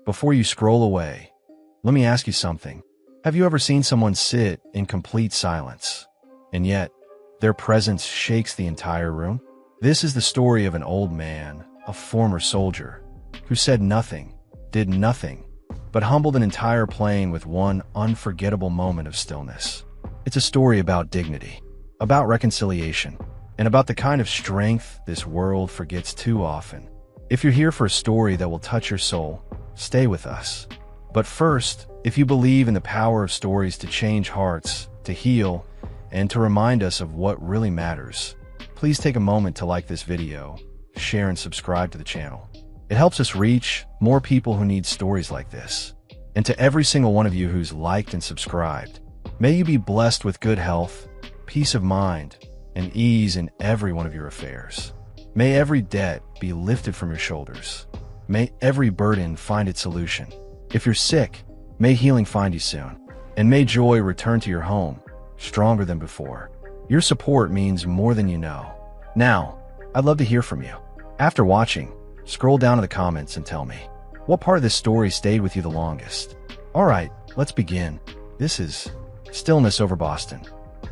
Before you scroll away, let me ask you something. Have you ever seen someone sit in complete silence, and yet their presence shakes the entire room? This is the story of an old man, a former soldier, who said nothing, did nothing, but humbled an entire plane with one unforgettable moment of stillness. It's a story about dignity, about reconciliation, and about the kind of strength this world forgets too often. If you're here for a story that will touch your soul, stay with us. But first, if you believe in the power of stories to change hearts, to heal, and to remind us of what really matters, please take a moment to like this video, share and subscribe to the channel. It helps us reach more people who need stories like this. And to every single one of you who's liked and subscribed, may you be blessed with good health, peace of mind, and ease in every one of your affairs. May every debt be lifted from your shoulders. May every burden find its solution. If you're sick, may healing find you soon. And may joy return to your home, stronger than before. Your support means more than you know. Now, I'd love to hear from you. After watching, scroll down to the comments and tell me, what part of this story stayed with you the longest? Alright, let's begin. This is Stillness over Boston.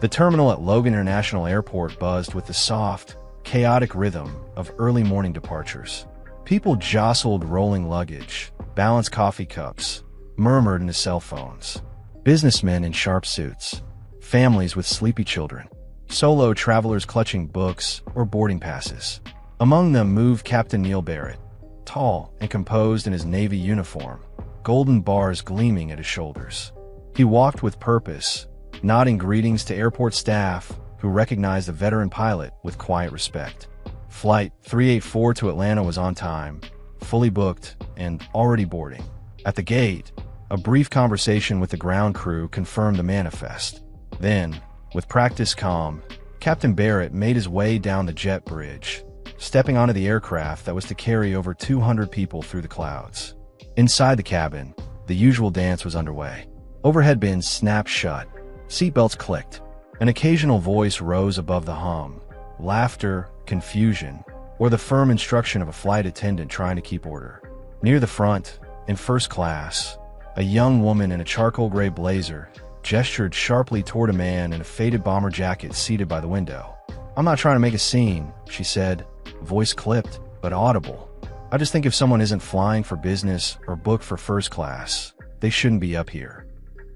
The terminal at Logan International Airport buzzed with the soft, chaotic rhythm of early morning departures. People jostled rolling luggage, balanced coffee cups, murmured into cell phones. Businessmen in sharp suits, families with sleepy children, solo travelers clutching books or boarding passes. Among them moved Captain Neil Barrett, tall and composed in his Navy uniform, golden bars gleaming at his shoulders. He walked with purpose, nodding greetings to airport staff who recognized the veteran pilot with quiet respect. Flight 384 to Atlanta was on time, fully booked, and already boarding. At the gate, a brief conversation with the ground crew confirmed the manifest. Then, with practiced calm, Captain Barrett made his way down the jet bridge, stepping onto the aircraft that was to carry over 200 people through the clouds. Inside the cabin, the usual dance was underway. Overhead bins snapped shut, seatbelts clicked. An occasional voice rose above the hum, laughter, confusion, or the firm instruction of a flight attendant trying to keep order. Near the front, in first class, a young woman in a charcoal gray blazer gestured sharply toward a man in a faded bomber jacket seated by the window. "I'm not trying to make a scene," she said, voice clipped but audible. "I just think if someone isn't flying for business or booked for first class, they shouldn't be up here."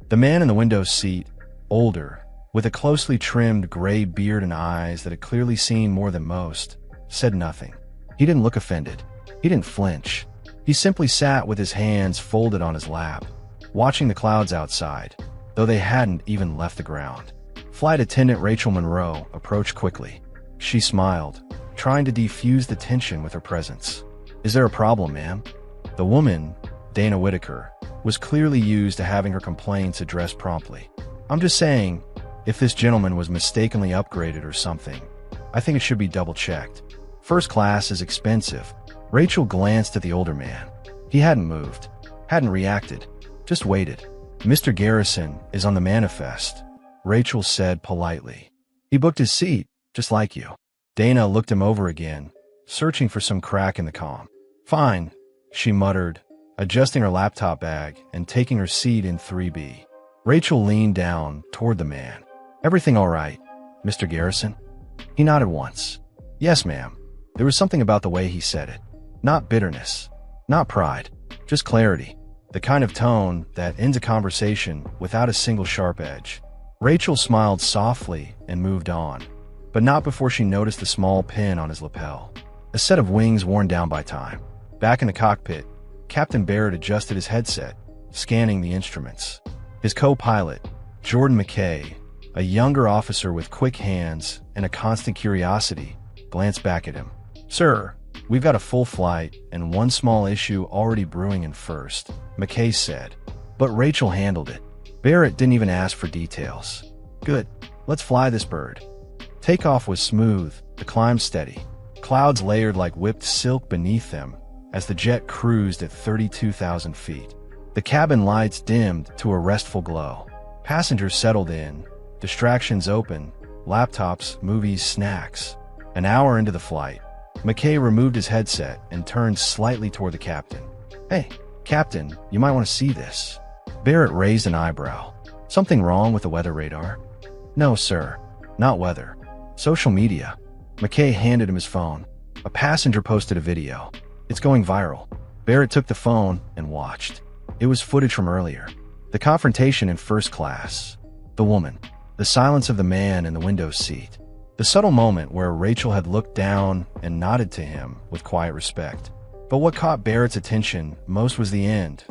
The man in the window seat, older, with a closely trimmed gray beard and eyes that had clearly seen more than most, said nothing. He didn't look offended. He didn't flinch. He simply sat with his hands folded on his lap, watching the clouds outside, though they hadn't even left the ground. Flight attendant Rachel Monroe approached quickly. She smiled, trying to defuse the tension with her presence. "Is there a problem, ma'am?" The woman, Dana Whitaker, was clearly used to having her complaints addressed promptly. "I'm just saying, if this gentleman was mistakenly upgraded or something, I think it should be double-checked. First class is expensive." Rachel glanced at the older man. He hadn't moved, hadn't reacted, just waited. "Mr. Garrison is on the manifest," Rachel said politely. "He booked his seat, just like you." Dana looked him over again, searching for some crack in the comm. "Fine," she muttered, adjusting her laptop bag and taking her seat in 3B. Rachel leaned down toward the man. "Everything all right, Mr. Garrison?" He nodded once. "Yes, ma'am." There was something about the way he said it. Not bitterness, not pride, just clarity. The kind of tone that ends a conversation without a single sharp edge. Rachel smiled softly and moved on, but not before she noticed the small pin on his lapel. A set of wings worn down by time. Back in the cockpit, Captain Barrett adjusted his headset, scanning the instruments. His co-pilot, Jordan McKay, a younger officer with quick hands and a constant curiosity, glanced back at him. "Sir, we've got a full flight and one small issue already brewing in first," McKay said. But Rachel handled it. Barrett didn't even ask for details. "Good, let's fly this bird." Takeoff was smooth, the climb steady. Clouds layered like whipped silk beneath them as the jet cruised at 32,000 feet. The cabin lights dimmed to a restful glow. Passengers settled in, distractions open, laptops, movies, snacks. An hour into the flight, McKay removed his headset and turned slightly toward the captain. "Hey, "Captain, you might want to see this." Barrett raised an eyebrow. "Something wrong with the weather radar?" "No, sir. Not weather. Social media." McKay handed him his phone. A passenger posted a video. "It's going viral." Barrett took the phone and watched. It was footage from earlier. The confrontation in first class. The woman. The silence of the man in the window seat. The subtle moment where Rachel had looked down and nodded to him with quiet respect. But what caught Barrett's attention most was the end,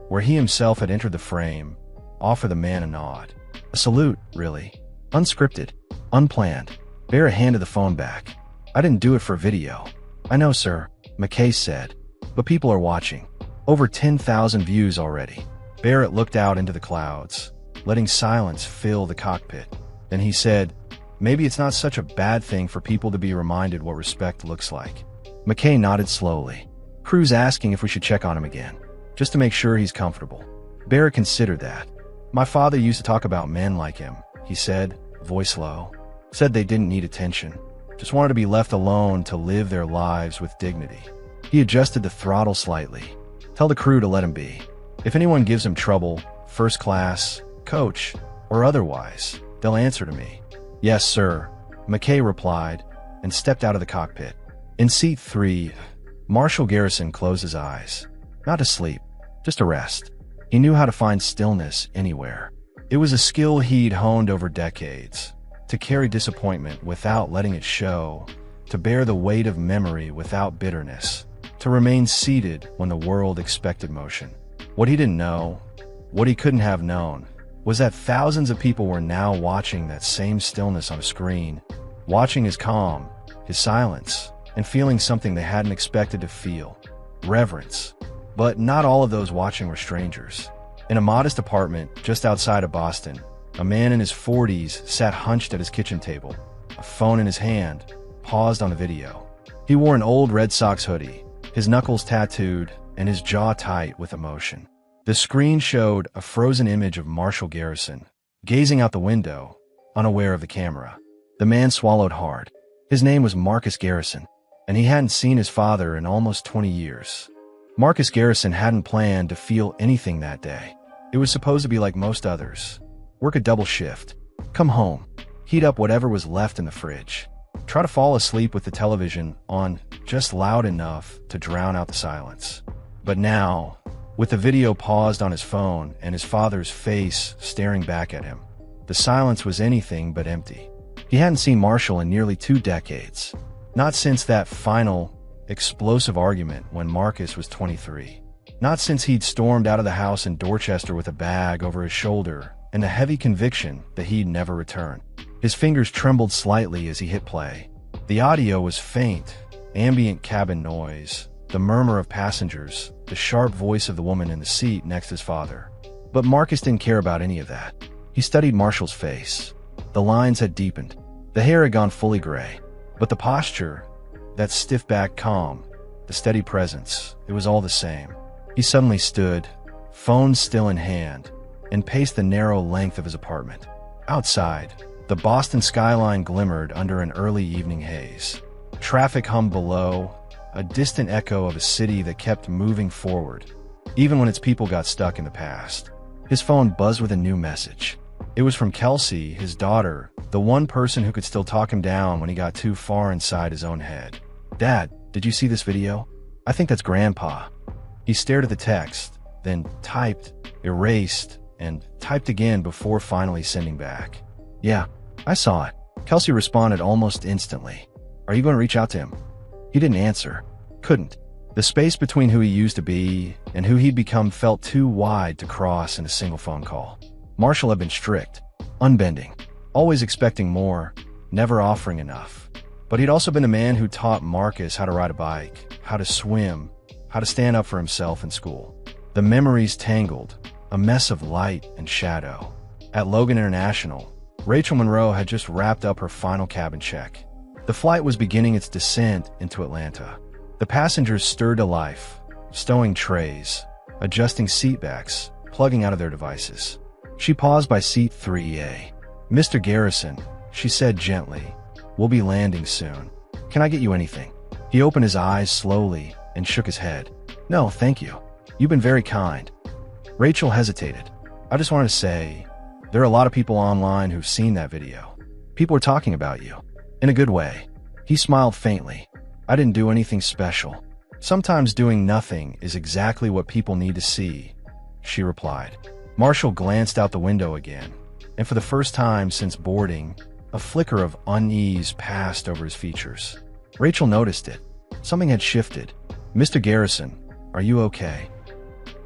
where he himself had entered the frame, offered the man a nod. A salute, really. Unscripted. Unplanned. Barrett handed the phone back. "I didn't do it for video." "I know, sir," McKay said. "But people are watching. Over 10,000 views already." Barrett looked out into the clouds, letting silence fill the cockpit. Then he said, "Maybe it's not such a bad thing for people to be reminded what respect looks like." McKay nodded slowly. "Crew's asking if we should check on him again, just to make sure he's comfortable." Barrett considered that. "My father used to talk about men like him," he said, voice low. "Said they didn't need attention, just wanted to be left alone to live their lives with dignity." He adjusted the throttle slightly. "Tell the crew to let him be. If anyone gives him trouble, first class, coach, or otherwise, they'll answer to me." "Yes, sir," McKay replied, and stepped out of the cockpit. In seat 3, Marshal Garrison closed his eyes. Not to sleep, just to rest. He knew how to find stillness anywhere. It was a skill he'd honed over decades. To carry disappointment without letting it show, to bear the weight of memory without bitterness, to remain seated when the world expected motion. What he didn't know, what he couldn't have known, was that thousands of people were now watching that same stillness on a screen, watching his calm, his silence, and feeling something they hadn't expected to feel: reverence. But not all of those watching were strangers. In a modest apartment just outside of Boston, a man in his 40s sat hunched at his kitchen table, a phone in his hand, paused on the video. He wore an old Red Sox hoodie, his knuckles tattooed, and his jaw tight with emotion. The screen showed a frozen image of Marshal Garrison, gazing out the window, unaware of the camera. The man swallowed hard. His name was Marcus Garrison, and he hadn't seen his father in almost 20 years. Marcus Garrison hadn't planned to feel anything that day. It was supposed to be like most others. Work a double shift, come home, heat up whatever was left in the fridge, try to fall asleep with the television on just loud enough to drown out the silence. But now, with the video paused on his phone and his father's face staring back at him, the silence was anything but empty. He hadn't seen Marshall in nearly 2 decades, not since that final, explosive argument when Marcus was 23. Not since he'd stormed out of the house in Dorchester with a bag over his shoulder and a heavy conviction that he'd never return. His fingers trembled slightly as he hit play. The audio was faint, ambient cabin noise, the murmur of passengers, the sharp voice of the woman in the seat next to his father. But Marcus didn't care about any of that. He studied Marshall's face. The lines had deepened. The hair had gone fully gray. But the posture, that stiff-backed calm, the steady presence, it was all the same. He suddenly stood, phone still in hand, and paced the narrow length of his apartment. Outside, the Boston skyline glimmered under an early evening haze. Traffic hummed below, a distant echo of a city that kept moving forward, even when its people got stuck in the past. His phone buzzed with a new message. It was from Kelsey, his daughter, the one person who could still talk him down when he got too far inside his own head. "Dad, did you see this video? I think that's Grandpa." He stared at the text, then typed, erased, and typed again before finally sending back. "Yeah, I saw it." Kelsey responded almost instantly. "Are you going to reach out to him?" He didn't answer. Couldn't. The space between who he used to be and who he'd become felt too wide to cross in a single phone call. Marshall had been strict, unbending, always expecting more, never offering enough. But he'd also been the man who taught Marcus how to ride a bike, how to swim, how to stand up for himself in school. The memories tangled, a mess of light and shadow. At Logan International, Rachel Monroe had just wrapped up her final cabin check. The flight was beginning its descent into Atlanta. The passengers stirred to life, stowing trays, adjusting seatbacks, plugging out of their devices. She paused by seat 3A. "Mr. Garrison," she said gently, "we'll be landing soon. Can I get you anything?" He opened his eyes slowly and shook his head. "No, thank you." You've been very kind. Rachel hesitated. I just wanted to say, there are a lot of people online who've seen that video. People are talking about you. In a good way. He smiled faintly. I didn't do anything special. Sometimes doing nothing is exactly what people need to see, she replied. Marshall glanced out the window again, and for the first time since boarding, a flicker of unease passed over his features. Rachel noticed it. Something had shifted. Mr. Garrison, are you okay?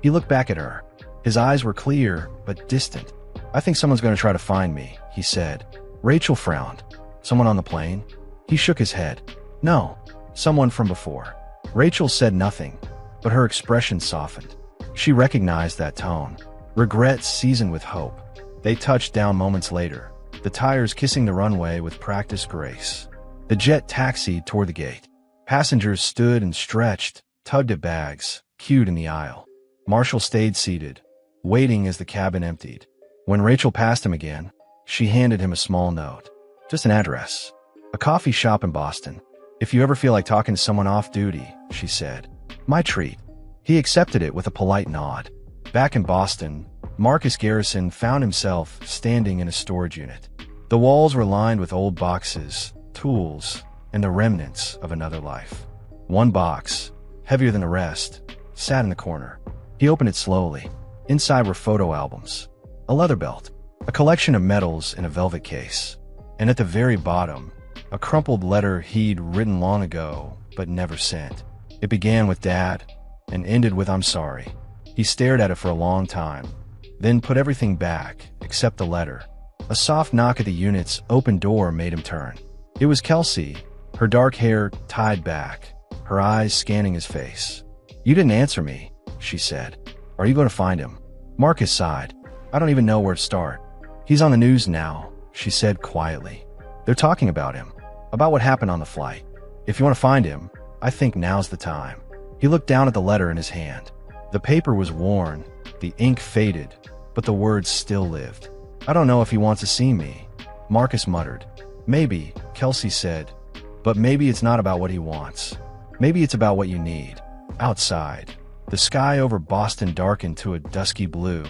He looked back at her. His eyes were clear, but distant. I think someone's going to try to find me, he said. Rachel frowned. Someone on the plane? He shook his head. No, someone from before. Rachel said nothing, but her expression softened. She recognized that tone. Regret seasoned with hope. They touched down moments later, the tires kissing the runway with practiced grace. The jet taxied toward the gate. Passengers stood and stretched, tugged at bags, queued in the aisle. Marshall stayed seated, waiting as the cabin emptied. When Rachel passed him again, she handed him a small note. Just an address. A coffee shop in Boston. If you ever feel like talking to someone off duty, she said. My treat. He accepted it with a polite nod. Back in Boston, Marcus Garrison found himself standing in a storage unit. The walls were lined with old boxes, tools, and the remnants of another life. One box, heavier than the rest, sat in the corner. He opened it slowly. Inside were photo albums, a leather belt, a collection of medals in a velvet case, and at the very bottom, a crumpled letter he'd written long ago but never sent. It began with Dad and ended with I'm sorry. He stared at it for a long time, then put everything back except the letter. A soft knock at the unit's open door made him turn. It was Kelsey, her dark hair tied back, her eyes scanning his face. You didn't answer me, she said. Are you going to find him? Marcus sighed. I don't even know where to start. He's on the news now, she said quietly. They're talking about him, about what happened on the flight. If you want to find him, I think now's the time. He looked down at the letter in his hand. The paper was worn, the ink faded, but the words still lived. I don't know if he wants to see me, Marcus muttered. Maybe, Kelsey said, but maybe it's not about what he wants. Maybe it's about what you need. Outside, the sky over Boston darkened to a dusky blue,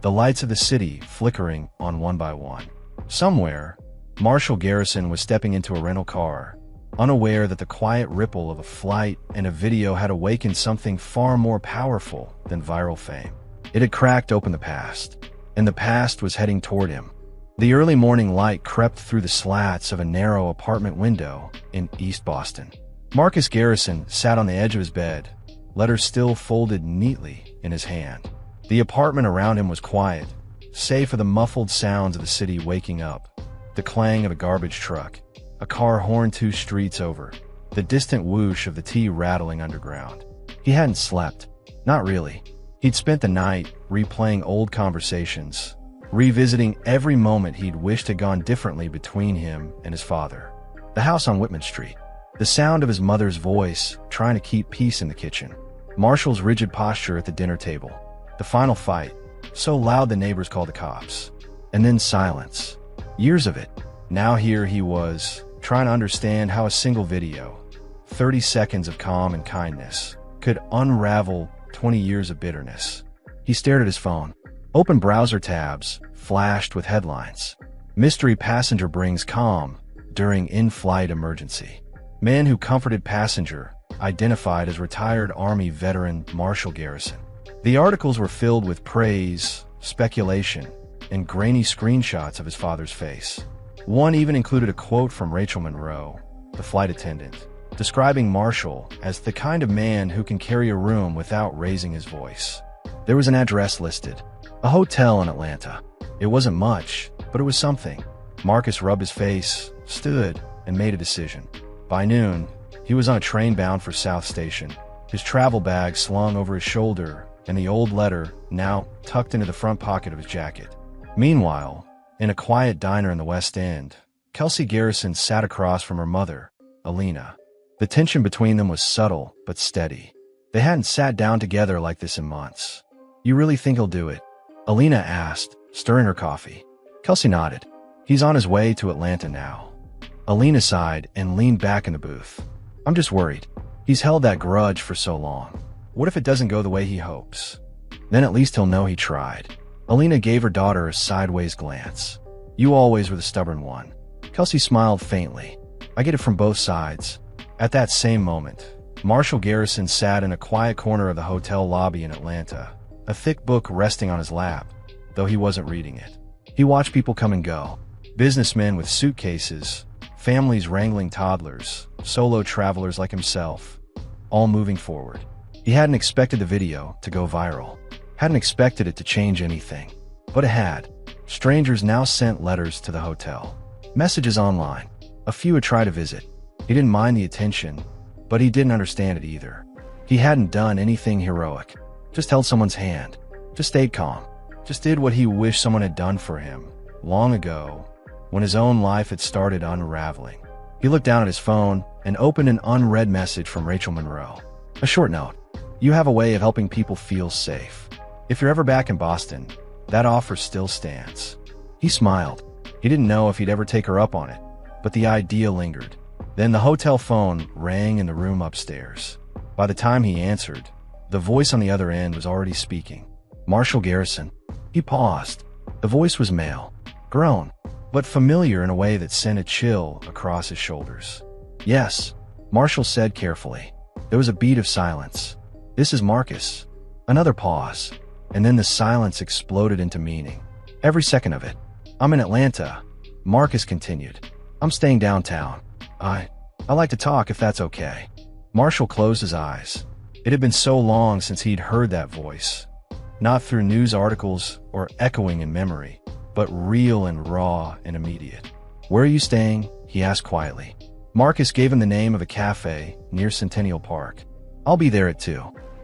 the lights of the city flickering on one by one. Somewhere, Marshall Garrison was stepping into a rental car, unaware that the quiet ripple of a flight and a video had awakened something far more powerful than viral fame. It had cracked open the past, and the past was heading toward him. The early morning light crept through the slats of a narrow apartment window in East Boston. Marcus Garrison sat on the edge of his bed, letters still folded neatly in his hand. The apartment around him was quiet, save for the muffled sounds of the city waking up, the clang of a garbage truck, a car horn 2 streets over, the distant whoosh of the T rattling underground. He hadn't slept. Not really. He'd spent the night replaying old conversations, revisiting every moment he'd wished had gone differently between him and his father. The house on Whitman Street. The sound of his mother's voice trying to keep peace in the kitchen. Marshall's rigid posture at the dinner table. The final fight, so loud the neighbors called the cops. And then silence. Years of it. Now here he was, trying to understand how a single video, 30 seconds of calm and kindness, could unravel 20 years of bitterness. He stared at his phone. Open browser tabs flashed with headlines. Mystery passenger brings calm during in-flight emergency. Man who comforted passenger identified as retired Army veteran Marshall Garrison. The articles were filled with praise, speculation, and grainy screenshots of his father's face. One even included a quote from Rachel Monroe, the flight attendant, describing Marshall as the kind of man who can carry a room without raising his voice. There was an address listed, a hotel in Atlanta. It wasn't much, but it was something. Marcus rubbed his face, stood, and made a decision. By noon, he was on a train bound for South Station, his travel bag slung over his shoulder and the old letter now tucked into the front pocket of his jacket. Meanwhile, in a quiet diner in the West End, Kelsey Garrison sat across from her mother, Alina. The tension between them was subtle but steady. They hadn't sat down together like this in months. You really think he'll do it? Alina asked, stirring her coffee. Kelsey nodded. He's on his way to Atlanta now. Alina sighed and leaned back in the booth. I'm just worried. He's held that grudge for so long. What if it doesn't go the way he hopes? Then at least he'll know he tried. Alina gave her daughter a sideways glance. You always were the stubborn one. Kelsey smiled faintly. I get it from both sides. At that same moment, Marshall Garrison sat in a quiet corner of the hotel lobby in Atlanta, a thick book resting on his lap, though he wasn't reading it. He watched people come and go. Businessmen with suitcases, families wrangling toddlers, solo travelers like himself, all moving forward. He hadn't expected the video to go viral, hadn't expected it to change anything, but it had. Strangers now sent letters to the hotel, messages online. A few had tried to visit. He didn't mind the attention, but he didn't understand it either. He hadn't done anything heroic, just held someone's hand, just stayed calm, just did what he wished someone had done for him long ago, when his own life had started unraveling. He looked down at his phone and opened an unread message from Rachel Monroe. A short note. You have a way of helping people feel safe. If you're ever back in Boston, that offer still stands. He smiled. He didn't know if he'd ever take her up on it, but the idea lingered. Then the hotel phone rang in the room upstairs. By the time he answered, the voice on the other end was already speaking. Marshall Garrison. He paused. The voice was male, grown, but familiar in a way that sent a chill across his shoulders. Yes, Marshall said carefully. There was a beat of silence. This is Marcus. Another pause, and then the silence exploded into meaning. Every second of it. I'm in Atlanta, Marcus continued. I'm staying downtown. I like to talk if that's okay. Marshall closed his eyes. It had been so long since he'd heard that voice. Not through news articles or echoing in memory, but real and raw and immediate. Where are you staying? He asked quietly. Marcus gave him the name of a cafe near Centennial Park. I'll be there at 2.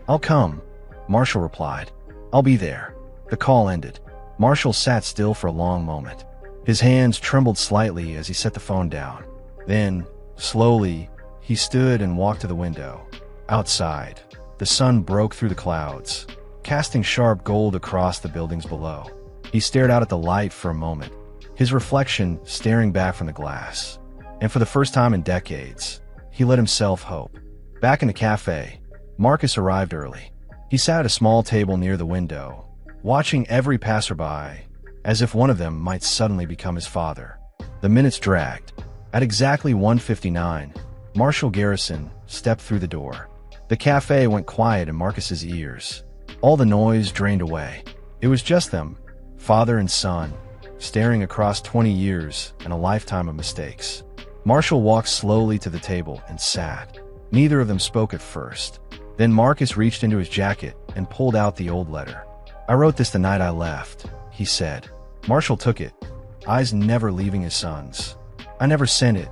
I'll come, Marshall replied. I'll be there. The call ended. Marshall sat still for a long moment. His hands trembled slightly as he set the phone down. Then, slowly, he stood and walked to the window. Outside, the sun broke through the clouds, casting sharp gold across the buildings below. He stared out at the light for a moment, his reflection staring back from the glass. And for the first time in decades, he let himself hope. Back in the cafe, Marcus arrived early. He sat at a small table near the window, watching every passerby, as if one of them might suddenly become his father. The minutes dragged. At exactly 1:59, Marshall Garrison stepped through the door. The cafe went quiet in Marcus's ears. All the noise drained away. It was just them, father and son, staring across 20 years and a lifetime of mistakes. Marshall walked slowly to the table and sat. Neither of them spoke at first. Then Marcus reached into his jacket and pulled out the old letter. I wrote this the night I left, he said. Marshall took it, eyes never leaving his son's. I never sent it,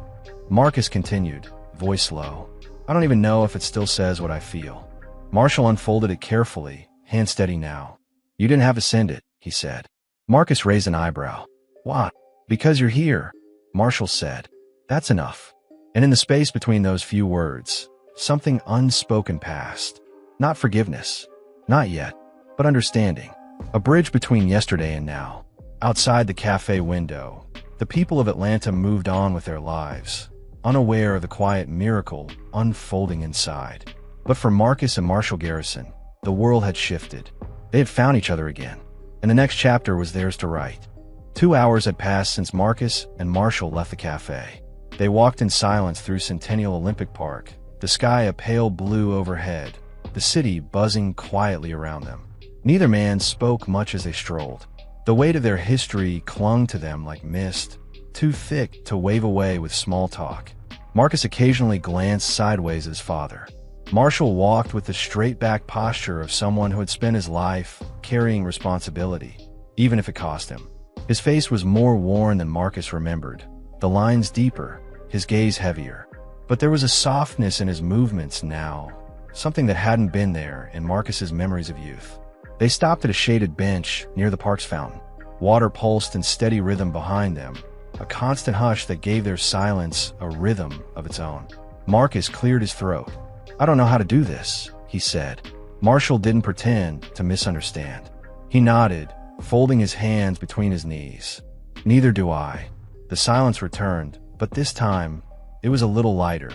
Marcus continued, voice low. I don't even know if it still says what I feel. Marshall unfolded it carefully, hand steady now. You didn't have to send it, he said. Marcus raised an eyebrow. What? Because you're here, Marshall said. That's enough. And in the space between those few words, something unspoken passed. Not forgiveness. Not yet. But understanding. A bridge between yesterday and now. Outside the cafe window, the people of Atlanta moved on with their lives, unaware of the quiet miracle unfolding inside. But for Marcus and Marshall Garrison, the world had shifted. They had found each other again, and the next chapter was theirs to write. 2 hours had passed since Marcus and Marshall left the cafe. They walked in silence through Centennial Olympic Park, the sky a pale blue overhead, the city buzzing quietly around them. Neither man spoke much as they strolled. The weight of their history clung to them like mist, too thick to wave away with small talk. Marcus occasionally glanced sideways at his father. Marshall walked with the straight-back posture of someone who had spent his life carrying responsibility, even if it cost him. His face was more worn than Marcus remembered, the lines deeper, his gaze heavier. But there was a softness in his movements now, something that hadn't been there in Marcus's memories of youth. They stopped at a shaded bench near the park's fountain. Water pulsed in steady rhythm behind them, a constant hush that gave their silence a rhythm of its own. Marcus cleared his throat. I don't know how to do this, he said. Marshall didn't pretend to misunderstand. He nodded, folding his hands between his knees. Neither do I. The silence returned, but this time, it was a little lighter.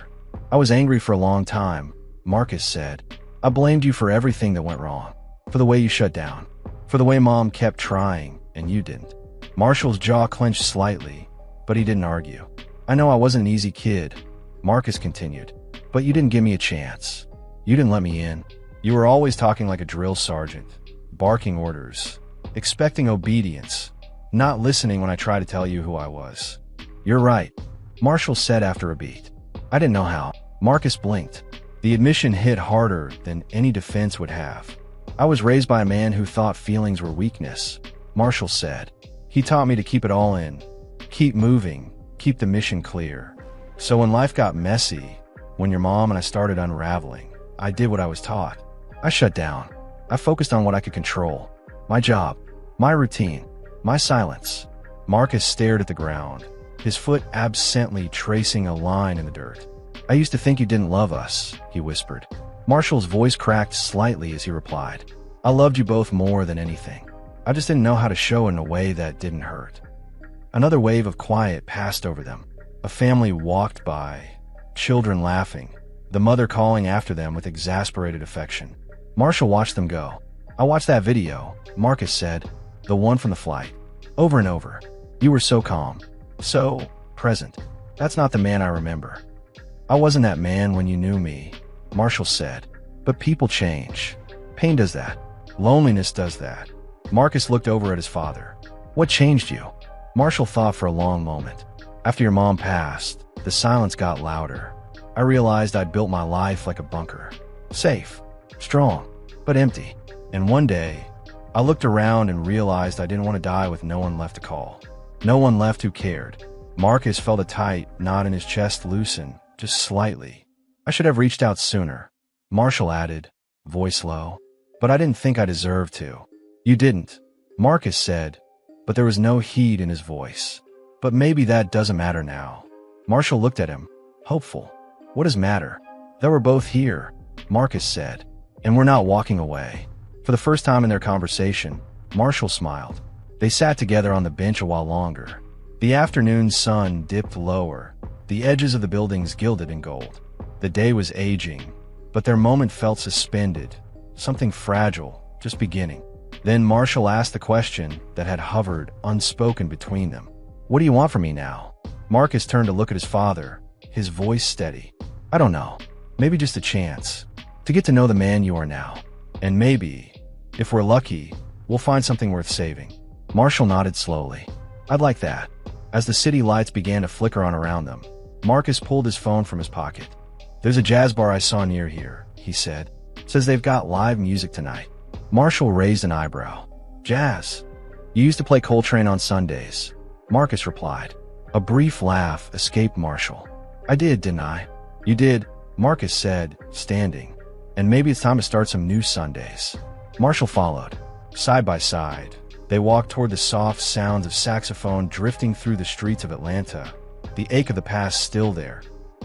I was angry for a long time, Marcus said. I blamed you for everything that went wrong. For the way you shut down. For the way Mom kept trying, and you didn't. Marshall's jaw clenched slightly, but he didn't argue. I know I wasn't an easy kid, Marcus continued, but you didn't give me a chance. You didn't let me in. You were always talking like a drill sergeant, barking orders, expecting obedience, not listening when I tried to tell you who I was. You're right, Marshall said after a beat. I didn't know how. Marcus blinked. The admission hit harder than any defense would have. I was raised by a man who thought feelings were weakness, Marshall said. He taught me to keep it all in, keep moving, keep the mission clear. So when life got messy, when your mom and I started unraveling, I did what I was taught. I shut down. I focused on what I could control. My job, my routine, my silence. Marcus stared at the ground, his foot absently tracing a line in the dirt. I used to think you didn't love us, he whispered. Marshall's voice cracked slightly as he replied. I loved you both more than anything. I just didn't know how to show in a way that didn't hurt. Another wave of quiet passed over them. A family walked by, children laughing, the mother calling after them with exasperated affection. Marshall watched them go. I watched that video, Marcus said, the one from the flight. Over and over. You were so calm, so present. That's not the man I remember. I wasn't that man when you knew me, Marshall said. But people change. Pain does that. Loneliness does that. Marcus looked over at his father. What changed you? Marshall thought for a long moment. After your mom passed, the silence got louder. I realized I'd built my life like a bunker. Safe, strong, but empty. And one day, I looked around and realized I didn't want to die with no one left to call. No one left who cared. Marcus felt a tight knot in his chest loosen, just slightly. I should have reached out sooner, Marshall added, voice low. But I didn't think I deserved to. You didn't, Marcus said, but there was no heat in his voice. But maybe that doesn't matter now. Marshall looked at him, hopeful. What does matter? That we're both here, Marcus said, and we're not walking away. For the first time in their conversation, Marshall smiled. They sat together on the bench a while longer. The afternoon sun dipped lower, the edges of the buildings gilded in gold. The day was aging, but their moment felt suspended, something fragile, just beginning. Then Marshall asked the question that had hovered unspoken between them. What do you want from me now? Marcus turned to look at his father, his voice steady. I don't know. Maybe just a chance to get to know the man you are now. And maybe, if we're lucky, we'll find something worth saving. Marshall nodded slowly. I'd like that. As the city lights began to flicker on around them, Marcus pulled his phone from his pocket. There's a jazz bar I saw near here, he said. Says they've got live music tonight. Marshall raised an eyebrow. Jazz? You used to play Coltrane on Sundays, Marcus replied. A brief laugh escaped Marshall. I did, didn't I? You did, Marcus said, standing. And maybe it's time to start some new Sundays. Marshall followed. Side by side, they walked toward the soft sounds of saxophone drifting through the streets of Atlanta, the ache of the past still there,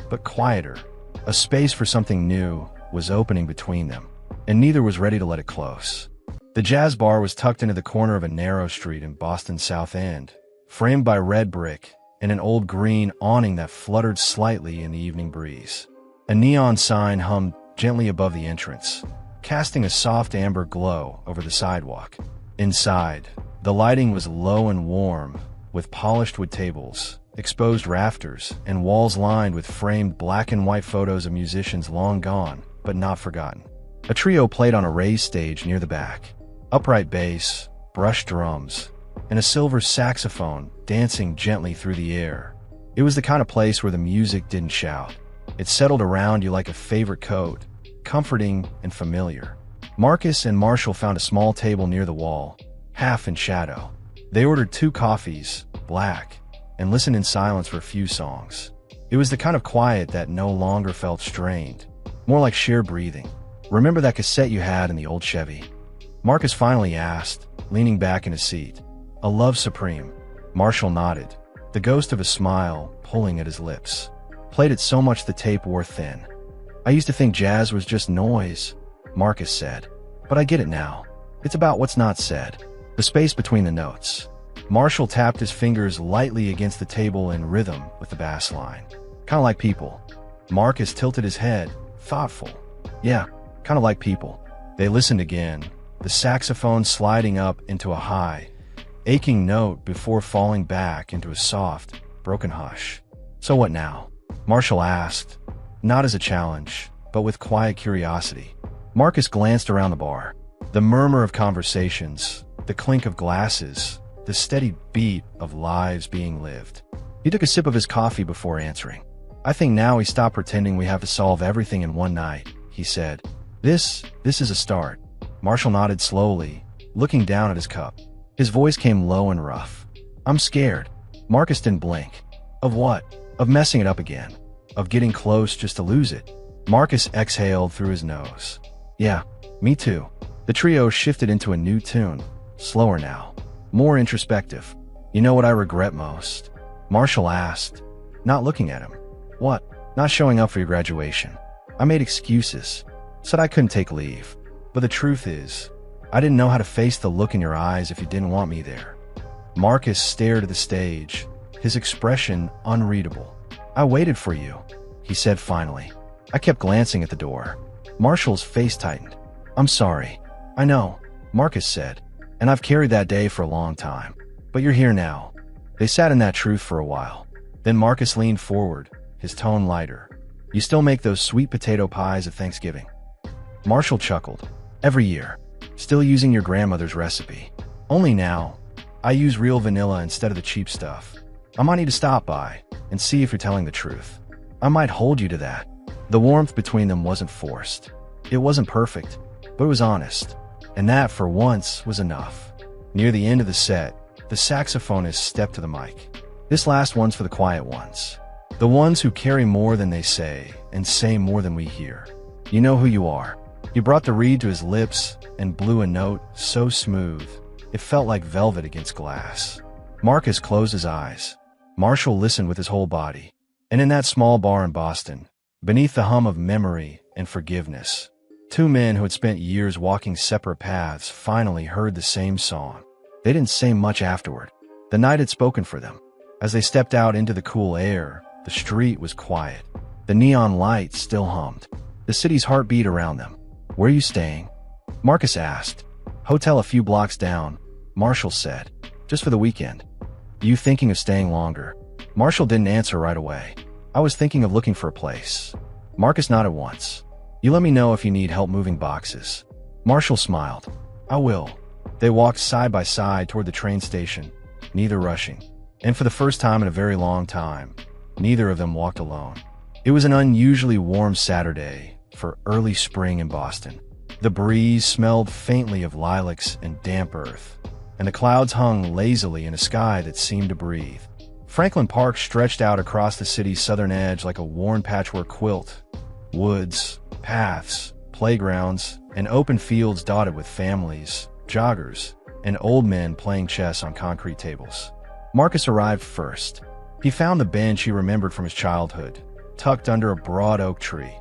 but quieter. A space for something new was opening between them, and neither was ready to let it close. The jazz bar was tucked into the corner of a narrow street in Boston's South End, framed by red brick and an old green awning that fluttered slightly in the evening breeze. A neon sign hummed gently above the entrance, casting a soft amber glow over the sidewalk. Inside, the lighting was low and warm, with polished wood tables, exposed rafters, and walls lined with framed black and white photos of musicians long gone, but not forgotten. A trio played on a raised stage near the back. Upright bass, brushed drums, and a silver saxophone dancing gently through the air. It was the kind of place where the music didn't shout. It settled around you like a favorite coat, comforting and familiar. Marcus and Marshall found a small table near the wall, half in shadow. They ordered 2 coffees, black, and listened in silence for a few songs. It was the kind of quiet that no longer felt strained, more like sheer breathing. Remember that cassette you had in the old Chevy? Marcus finally asked, leaning back in his seat. A Love Supreme. Marshall nodded, the ghost of a smile pulling at his lips. Played it so much the tape wore thin. I used to think jazz was just noise, Marcus said. But I get it now. It's about what's not said. The space between the notes. Marshall tapped his fingers lightly against the table in rhythm with the bass line. Kinda like people. Marcus tilted his head, thoughtful. Yeah, kind of like people. They listened again, the saxophone sliding up into a high, aching note before falling back into a soft, broken hush. "So what now?" Marshall asked, not as a challenge, but with quiet curiosity. Marcus glanced around the bar. The murmur of conversations, the clink of glasses, the steady beat of lives being lived. He took a sip of his coffee before answering. "I think now we stop pretending we have to solve everything in one night," he said. This is a start." Marshall nodded slowly, looking down at his cup. His voice came low and rough. "I'm scared." Marcus didn't blink. "Of what?" "Of messing it up again. Of getting close just to lose it." Marcus exhaled through his nose. "Yeah, me too." The trio shifted into a new tune, slower now, more introspective. "You know what I regret most?" Marshall asked, not looking at him. "What?" "Not showing up for your graduation. I made excuses. Said I couldn't take leave. But the truth is, I didn't know how to face the look in your eyes if you didn't want me there." Marcus stared at the stage, his expression unreadable. "I waited for you," he said finally. "I kept glancing at the door." Marshall's face tightened. "I'm sorry." "I know," Marcus said, "and I've carried that day for a long time. But you're here now." They sat in that truth for a while. Then Marcus leaned forward, his tone lighter. "You still make those sweet potato pies at Thanksgiving?" Marshall chuckled. "Every year. Still using your grandmother's recipe. Only now, I use real vanilla instead of the cheap stuff. I might need to stop by and see if you're telling the truth. I might hold you to that." The warmth between them wasn't forced. It wasn't perfect, but it was honest. And that, for once, was enough. Near the end of the set, the saxophonist stepped to the mic. "This last one's for the quiet ones. The ones who carry more than they say and say more than we hear. You know who you are." He brought the reed to his lips and blew a note so smooth, it felt like velvet against glass. Marcus closed his eyes. Marshall listened with his whole body. And in that small bar in Boston, beneath the hum of memory and forgiveness, two men who had spent years walking separate paths finally heard the same song. They didn't say much afterward. The night had spoken for them. As they stepped out into the cool air, the street was quiet. The neon lights still hummed. The city's heart beat around them. "Where are you staying?" Marcus asked. "Hotel a few blocks down," Marshall said. "Just for the weekend." "You thinking of staying longer?" Marshall didn't answer right away. "I was thinking of looking for a place." Marcus nodded once. "You let me know if you need help moving boxes." Marshall smiled. "I will." They walked side by side toward the train station, neither rushing. And for the first time in a very long time, neither of them walked alone. It was an unusually warm Saturday for early spring in Boston. The breeze smelled faintly of lilacs and damp earth, and the clouds hung lazily in a sky that seemed to breathe. Franklin Park stretched out across the city's southern edge like a worn patchwork quilt. Woods, paths, playgrounds, and open fields dotted with families, joggers, and old men playing chess on concrete tables. Marcus arrived first. He found the bench he remembered from his childhood, tucked under a broad oak tree,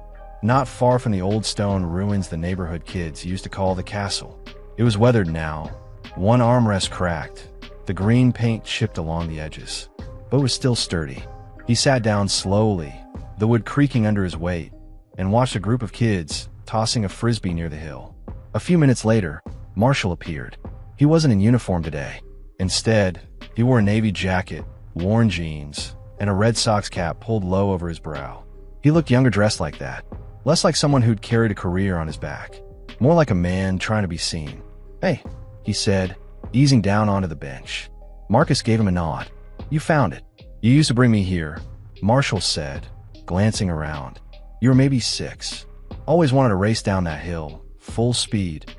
not far from the old stone ruins the neighborhood kids used to call the castle. It was weathered now, one armrest cracked, the green paint chipped along the edges, but was still sturdy. He sat down slowly, the wood creaking under his weight, and watched a group of kids tossing a frisbee near the hill. A few minutes later, Marshall appeared. He wasn't in uniform today. Instead, he wore a navy jacket, worn jeans, and a Red Sox cap pulled low over his brow. He looked younger dressed like that, less like someone who'd carried a career on his back, more like a man trying to be seen. "Hey," he said, easing down onto the bench. Marcus gave him a nod. "You found it. You used to bring me here," Marshall said, glancing around. "You were maybe 6. Always wanted to race down that hill, full speed.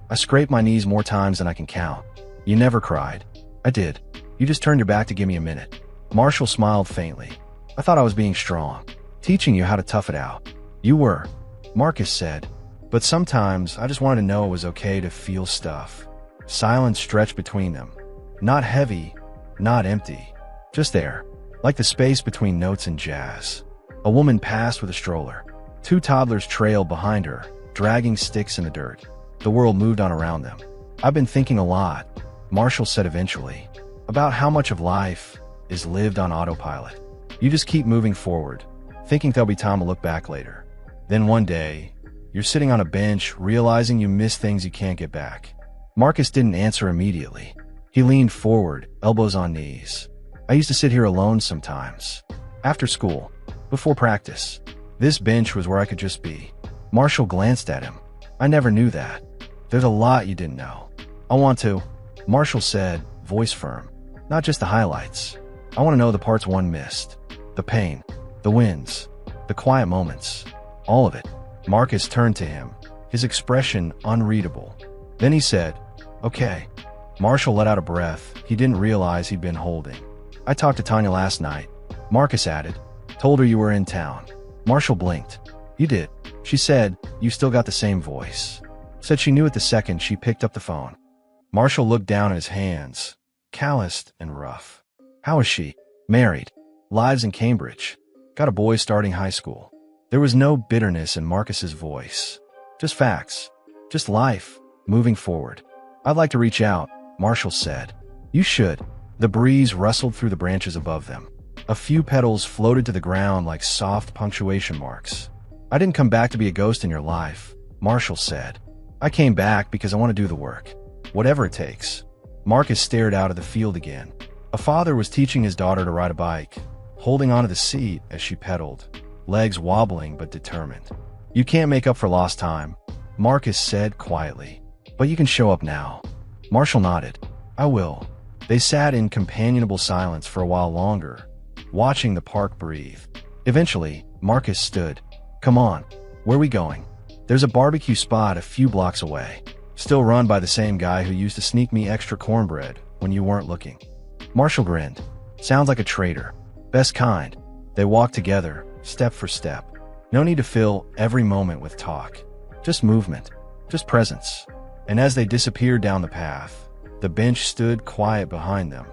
I scraped my knees more times than I can count. You never cried." "I did. You just turned your back to give me a minute." Marshall smiled faintly. "I thought I was being strong, teaching you how to tough it out." "You were," Marcus said. "But sometimes I just wanted to know it was okay to feel stuff." Silence stretched between them. Not heavy, not empty. Just there, like the space between notes and jazz. A woman passed with a stroller. 2 toddlers trailed behind her, dragging sticks in the dirt. The world moved on around them. "I've been thinking a lot," Marshall said eventually, "about how much of life is lived on autopilot. You just keep moving forward, thinking there'll be time to look back later. Then one day, You're sitting on a bench, realizing you miss things you can't get back. Marcus didn't answer immediately. He leaned forward, elbows on knees. I used to sit here alone sometimes. After school. Before practice. This bench was where I could just be. Marshall glanced at him. I never knew that. There's a lot you didn't know. I want to, Marshall said, voice firm. Not just the highlights. I want to know the parts one missed. The pain. The wins. The quiet moments. All of it. Marcus turned to him, his expression unreadable. Then he said, "Okay." Marshall let out a breath he didn't realize he'd been holding. "I talked to Tanya last night," Marcus added. "Told her you were in town." Marshall blinked. "You did?" She said, "You still got the same voice." Said she knew it the second she picked up the phone. Marshall looked down at his hands, calloused and rough. "How is she?" "Married. Lives in Cambridge. Got a boy starting high school." There was no bitterness in Marcus's voice. Just facts. Just life, moving forward. "I'd like to reach out," Marshall said. "You should." The breeze rustled through the branches above them. A few petals floated to the ground like soft punctuation marks. "I didn't come back to be a ghost in your life," Marshall said. "I came back because I want to do the work. Whatever it takes." Marcus stared out at the field again. A father was teaching his daughter to ride a bike, holding onto the seat as she pedaled, legs wobbling but determined. "You can't make up for lost time," Marcus said quietly. "But you can show up now." Marshall nodded. "I will." They sat in companionable silence for a while longer, watching the park breathe. Eventually, Marcus stood. "Come on. Where are we going?" "There's a barbecue spot a few blocks away. Still run by the same guy who used to sneak me extra cornbread when you weren't looking." Marshall grinned. "Sounds like a traitor. Best kind." They walked together, step for step. No need to fill every moment with talk. Just movement. Just presence. And as they disappeared down the path, the bench stood quiet behind them.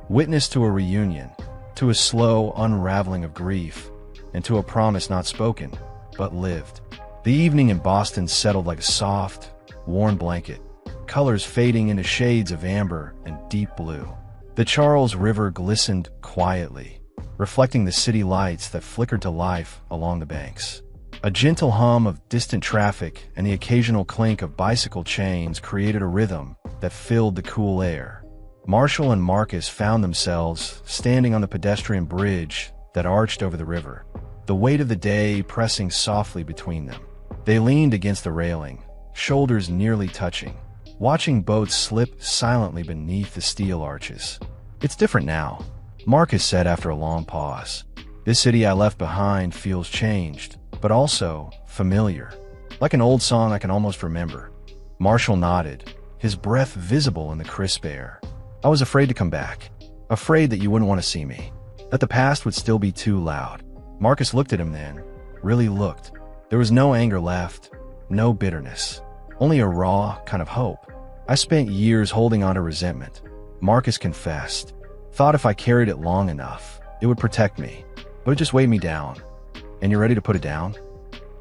Witness to a reunion, to a slow unraveling of grief, and to a promise not spoken, but lived. The evening in Boston settled like a soft, worn blanket, colors fading into shades of amber and deep blue. The Charles River glistened quietly, reflecting the city lights that flickered to life along the banks. A gentle hum of distant traffic and the occasional clink of bicycle chains created a rhythm that filled the cool air. Marshall and Marcus found themselves standing on the pedestrian bridge that arched over the river, the weight of the day pressing softly between them. They leaned against the railing, shoulders nearly touching, watching boats slip silently beneath the steel arches. "It's different now," Marcus said after a long pause. "This city I left behind feels changed, but also familiar. Like an old song I can almost remember." Marshall nodded, his breath visible in the crisp air. "I was afraid to come back. Afraid that you wouldn't want to see me. That the past would still be too loud." Marcus looked at him then, really looked. There was no anger left, no bitterness, only a raw kind of hope. "I spent years holding on to resentment," Marcus confessed. "Thought if I carried it long enough, it would protect me, but it just weighed me down." "And you're ready to put it down?"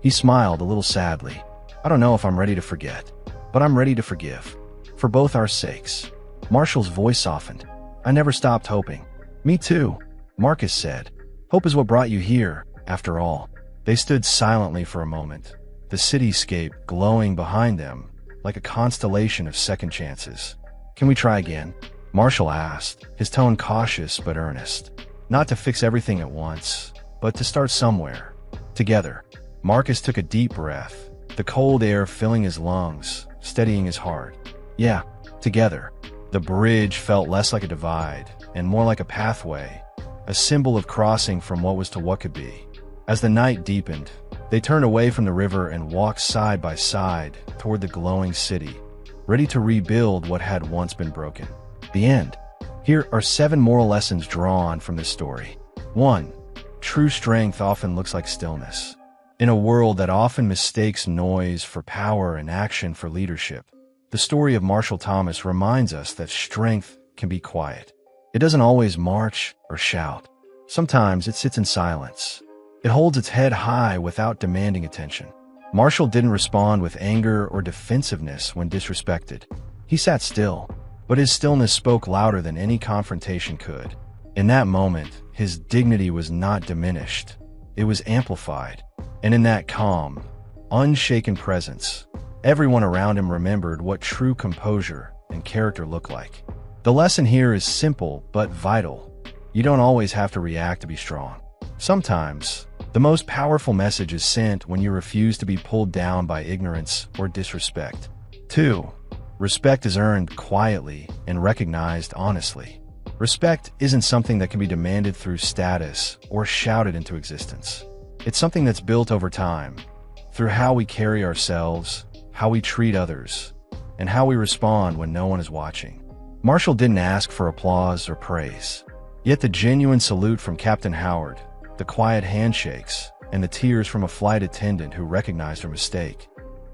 He smiled a little sadly. "I don't know if I'm ready to forget, but I'm ready to forgive. For both our sakes." Marshall's voice softened. "I never stopped hoping." "Me too," Marcus said. "Hope is what brought you here, after all." They stood silently for a moment, the cityscape glowing behind them like a constellation of second chances. "Can we try again?" Marshall asked, his tone cautious but earnest. "Not to fix everything at once, but to start somewhere. Together." Marcus took a deep breath, the cold air filling his lungs, steadying his heart. "Yeah, together." The bridge felt less like a divide and more like a pathway, a symbol of crossing from what was to what could be. As the night deepened, they turned away from the river and walked side by side toward the glowing city, ready to rebuild what had once been broken. The end. Here are 7 moral lessons drawn from this story. 1. True strength often looks like stillness. In a world that often mistakes noise for power and action for leadership, the story of Marshall Thomas reminds us that strength can be quiet. It doesn't always march or shout. Sometimes it sits in silence. It holds its head high without demanding attention. Marshall didn't respond with anger or defensiveness when disrespected. He sat still, but his stillness spoke louder than any confrontation could. In that moment, his dignity was not diminished. It was amplified. And in that calm, unshaken presence. Everyone around him remembered what true composure and character looked like. The lesson here is simple but vital. You don't always have to react to be strong. Sometimes, the most powerful message is sent when you refuse to be pulled down by ignorance or disrespect. 2. Respect is earned quietly and recognized honestly. Respect isn't something that can be demanded through status or shouted into existence. It's something that's built over time, through how we carry ourselves, how we treat others, and how we respond when no one is watching. Marshall didn't ask for applause or praise. Yet the genuine salute from Captain Howard, the quiet handshakes, and the tears from a flight attendant who recognized her mistake,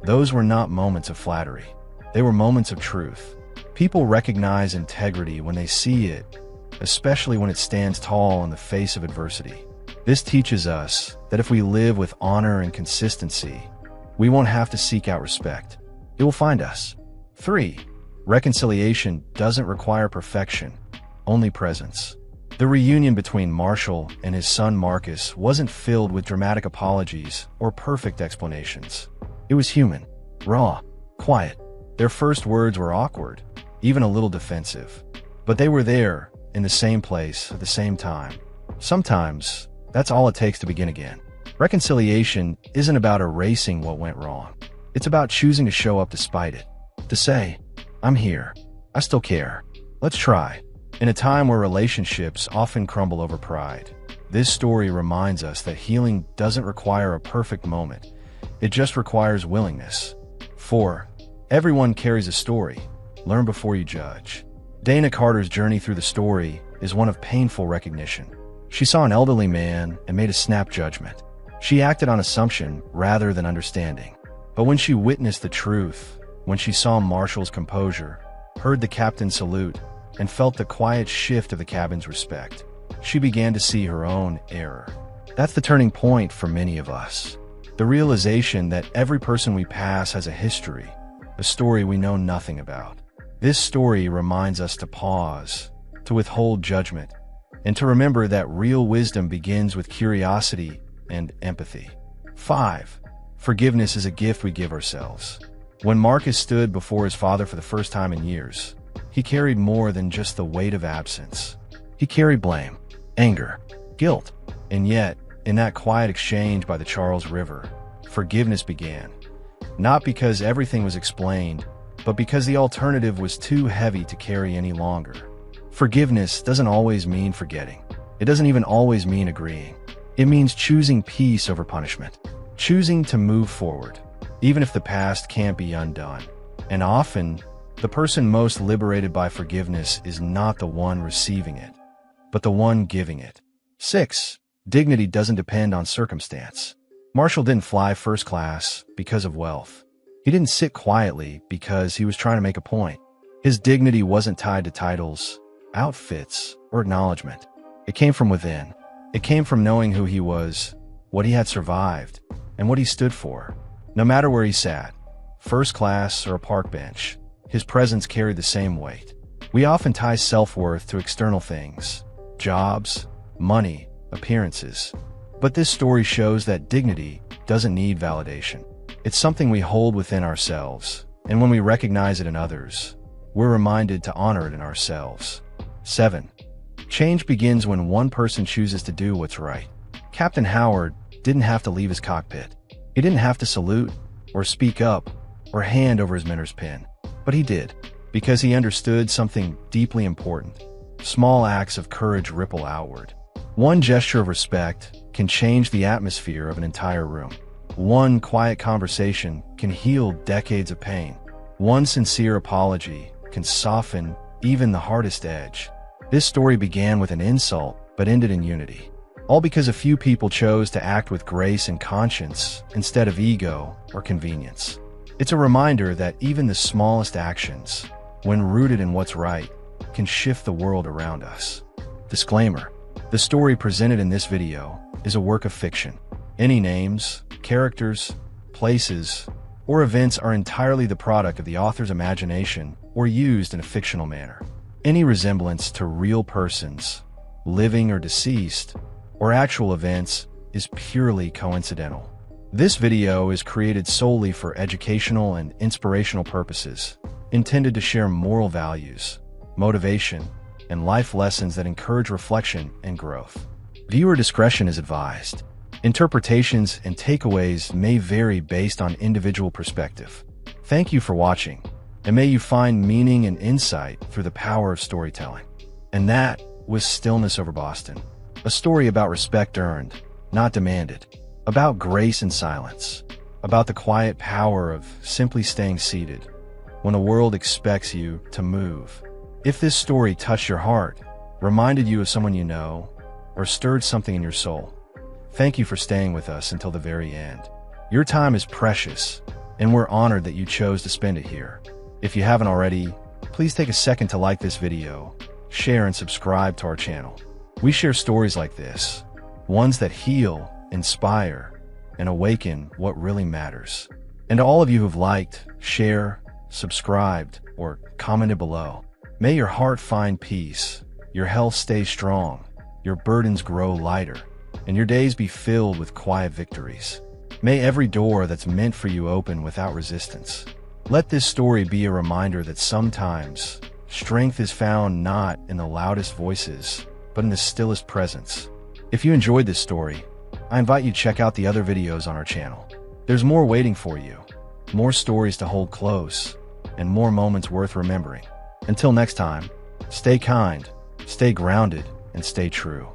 those were not moments of flattery. They were moments of truth. People recognize integrity when they see it, especially when it stands tall in the face of adversity. This teaches us that if we live with honor and consistency, we won't have to seek out respect. It will find us. 3. Reconciliation doesn't require perfection, only presence. The reunion between Marshall and his son Marcus wasn't filled with dramatic apologies or perfect explanations. It was human, raw, quiet. Their first words were awkward, even a little defensive. But they were there, in the same place, at the same time. Sometimes, that's all it takes to begin again. Reconciliation isn't about erasing what went wrong. It's about choosing to show up despite it. To say, I'm here. I still care. Let's try. In a time where relationships often crumble over pride, this story reminds us that healing doesn't require a perfect moment. It just requires willingness. 4. Everyone carries a story. Learn before you judge. Dana Carter's journey through the story is one of painful recognition. She saw an elderly man and made a snap judgment. She acted on assumption rather than understanding. But when she witnessed the truth, when she saw Marshall's composure, heard the captain's salute, and felt the quiet shift of the cabin's respect, she began to see her own error. That's the turning point for many of us. The realization that every person we pass has a history, a story we know nothing about. This story reminds us to pause, to withhold judgment, and to remember that real wisdom begins with curiosity and empathy. 5. Forgiveness is a gift we give ourselves. When Marcus stood before his father for the first time in years, he carried more than just the weight of absence. He carried blame, anger, guilt. And yet, in that quiet exchange by the Charles River, forgiveness began. Not because everything was explained, but because the alternative was too heavy to carry any longer. Forgiveness doesn't always mean forgetting. It doesn't even always mean agreeing. It means choosing peace over punishment, choosing to move forward, even if the past can't be undone. And often, the person most liberated by forgiveness is not the one receiving it, but the one giving it. 6. Dignity doesn't depend on circumstance. Marshall didn't fly first class because of wealth. He didn't sit quietly because he was trying to make a point. His dignity wasn't tied to titles, outfits, or acknowledgement. It came from within. It came from knowing who he was, what he had survived, and what he stood for. No matter where he sat, first class or a park bench, his presence carried the same weight. We often tie self-worth to external things, jobs, money, appearances. But this story shows that dignity doesn't need validation. It's something we hold within ourselves, and when we recognize it in others, we're reminded to honor it in ourselves. 7. Change begins when one person chooses to do what's right. Captain Howard didn't have to leave his cockpit. He didn't have to salute, or speak up, or hand over his mentor's pin. But he did, because he understood something deeply important. Small acts of courage ripple outward. One gesture of respect can change the atmosphere of an entire room. One quiet conversation can heal decades of pain. One sincere apology can soften even the hardest edge. This story began with an insult, but ended in unity. All because a few people chose to act with grace and conscience instead of ego or convenience. It's a reminder that even the smallest actions, when rooted in what's right, can shift the world around us. Disclaimer: the story presented in this video is a work of fiction. Any names, characters, places, or events are entirely the product of the author's imagination or used in a fictional manner. Any resemblance to real persons, living or deceased, or actual events is purely coincidental. This video is created solely for educational and inspirational purposes, intended to share moral values, motivation, and life lessons that encourage reflection and growth. Viewer discretion is advised. Interpretations and takeaways may vary based on individual perspective. Thank you for watching, and may you find meaning and insight through the power of storytelling. And that was Stillness Over Boston, a story about respect earned, not demanded, about grace and silence, about the quiet power of simply staying seated when the world expects you to move. If this story touched your heart, reminded you of someone you know, or stirred something in your soul, thank you for staying with us until the very end. Your time is precious, and we're honored that you chose to spend it here. If you haven't already, please take a second to like this video, share and subscribe to our channel. We share stories like this, ones that heal, inspire, and awaken what really matters. And to all of you who've liked, shared, subscribed, or commented below, may your heart find peace, your health stay strong, your burdens grow lighter, and your days be filled with quiet victories. May every door that's meant for you open without resistance. Let this story be a reminder that sometimes strength is found not in the loudest voices, but in the stillest presence. If you enjoyed this story, I invite you to check out the other videos on our channel. There's more waiting for you, more stories to hold close, and more moments worth remembering. Until next time, stay kind, stay grounded, and stay true.